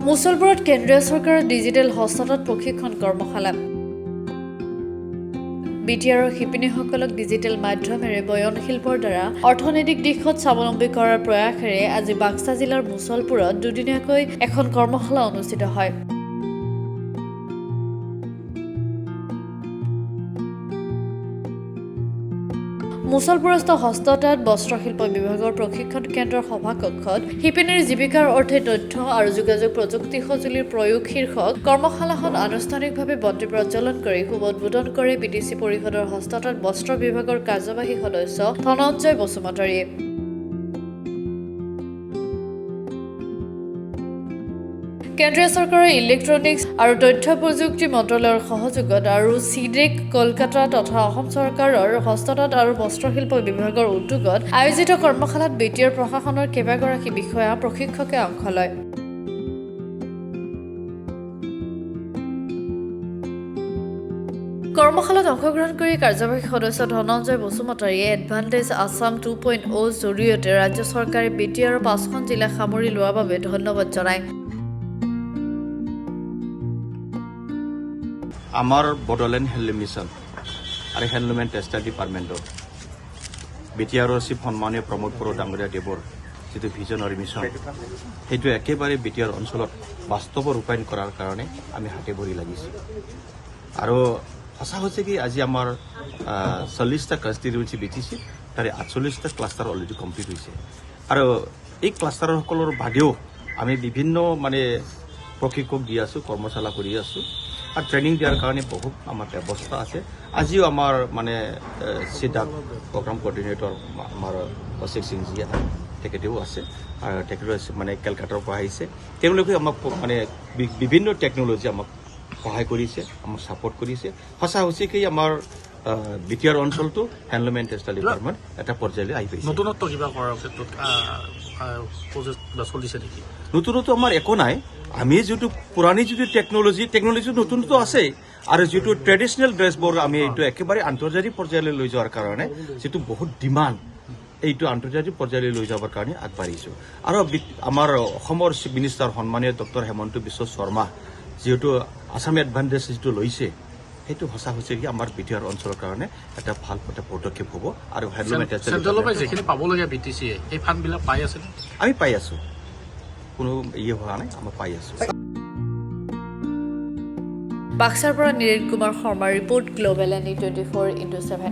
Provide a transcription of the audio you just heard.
মুছলপুৰত কেন্দ্ৰীয় চৰকাৰৰ ডিজিটেল হস্ততাঁত প্ৰশিক্ষণ কৰ্মশালা বিটিআৰৰ শিপিনীসকলক ডিজিটেল মাধ্যমেৰে বয়ন শিল্পৰ দ্বাৰা অৰ্থনৈতিক দিশত স্বাৱলম্বী কৰাৰ প্ৰয়াসেৰে আজি বাক্সা জিলাৰ মুছলপুৰত দুদিনীয়াকৈ এখন কৰ্মশালা অনুষ্ঠিত হয়। মুছলপুৰস্থ হস্ততাঁত বস্ত্ৰশিল্প বিভাগৰ প্ৰশিক্ষণ কেন্দ্ৰৰ সভাকক্ষত শিপিনীৰ জীৱিকাৰ অৰ্থে তথ্য আৰু যোগাযোগ প্ৰযুক্তি সঁজুলিৰ প্ৰয়োগ শীৰ্ষক কৰ্মশালাখন আনুষ্ঠানিকভাৱে বন্তি প্ৰজ্বলন কৰি শুভ উদ্বোধন কৰে বিটিচি পৰিষদৰ হস্ততাঁত বস্ত্ৰ বিভাগৰ কাৰ্যবাহী সদস্য ধনঞ্জয় বসুমতাৰীয়ে। কেন্দ্ৰীয় চৰকাৰৰ ইলেক্ট্ৰনিক্স আৰু তথ্য প্ৰযুক্তি মন্ত্ৰালয়ৰ সহযোগত আৰু চিডেক কলকাতা তথা অসম চৰকাৰৰ হস্ততাঁত আৰু বস্ত্ৰশিল্প বিভাগৰ উদ্যোগত আয়োজিত কৰ্মশালাত বিটিআৰ প্ৰশাসনৰ কেইবাগৰাকী বিষয়া প্ৰশিক্ষকে অংশ লয়। কৰ্মশালাত অংশগ্ৰহণ কৰি কাৰ্যবাহী সদস্য ধনঞ্জয় বসুমতাৰীয়ে এডভান্টেজ আছাম 2.0 জৰিয়তে ৰাজ্য চৰকাৰে বিটিআৰৰ 5খন জিলা সামৰি লোৱাৰ বাবে ধন্যবাদ জনায়। আমাৰ বড়োলেণ্ড হেণ্ডলুম মিছন আৰু হেণ্ডলুম এণ্ড টেক্সটাইল ডিপাৰ্টমেণ্টৰ বিটিআৰৰ চিফ সন্মানীয় প্ৰমোদ বড়ো ডাঙৰীয়া দেৱৰ যিটো ভিজনাৰী মিছন সেইটো একেবাৰে বিটিআৰ অঞ্চলত বাস্তৱ ৰূপায়ণ কৰাৰ কাৰণে আমি হাতে ভৰি লাগিছোঁ। আৰু সঁচা হৈছে কি আজি আমাৰ 40টা কনষ্টিটুৱেঞ্চি বিটিচি তাৰে 48টা ক্লাষ্টাৰ অলৰেডি কমপ্লিট হৈছে। আৰু এই ক্লাষ্টাৰসকলৰ বাদেও আমি বিভিন্ন প্ৰশিক্ষক দি আছোঁ, কৰ্মশালা কৰি আছোঁ আৰু ট্ৰেইনিং দিয়াৰ কাৰণে বহুত আমাৰ ব্যৱস্থা আছে। আজিও আমাৰ চিডাক প্ৰগ্ৰাম কোঅৰ্ডিনেটৰ আমাৰ অশিক সিংজী তেখেতেও আছে আৰু তেখেতে কেলকাতাৰ পৰা আহিছে। তেওঁলোকে আমাক বিভিন্ন টেকন'লজি আমাক সহায় কৰিছে, আমাক ছাপোৰ্ট কৰিছে। সঁচা হৈছে কি আমাৰ বিটিআৰ অঞ্চলটো হেণ্ডলুম এণ্ড টেক্সটাইল ডিপাৰ্টমেণ্ট এটা পৰ্যায়লৈ আহি পাইছে। নতুনত্ব কিবা কৰাৰ ক্ষেত্ৰত চলিছে নেকি? নতুনত্ব আমাৰ একো নাই। আমি যিটো পুৰণি যিটো টেকন'লজি নতুনত্ব আছে আৰু যিটো ট্ৰেডিশ্যনেল ড্ৰেছবোৰ আমি এইটো একেবাৰে আন্তৰ্জাতিক পৰ্যায়লৈ লৈ যোৱাৰ কাৰণে যিটো বহুত ডিমাণ্ড এইটো আন্তৰ্জাতিক পৰ্যায়লৈ লৈ যাবৰ কাৰণে আগবাঢ়িছোঁ। আৰু আমাৰ অসমৰ চিফ মিনিষ্টাৰ সন্মানীয় ডক্টৰ হেমন্ত বিশ্ব শৰ্মা যিহেতু আছাম এডভান্টেজ যিটো লৈছে সেইটো সঁচা হৈছে কি আমাৰ বিটিআৰ অঞ্চলৰ কাৰণে এটা ভাল এটা পদক্ষেপ হ'ব। আৰু হেণ্ডলুম এণ্ড টেক্সটাইল যিখিনি পাবলগীয়া বিটিচিয়ে এই ফাণ্ডবিলাক পাই আছে, আমি পাই আছোঁ, কোনো হোৱা নাই, আমি পাই আছোঁ। বাক্সাৰ পৰা নীৰেণ কুমাৰ শৰ্মাৰ ৰিপৰ্ট গ্ল'বেল এনি 24x7।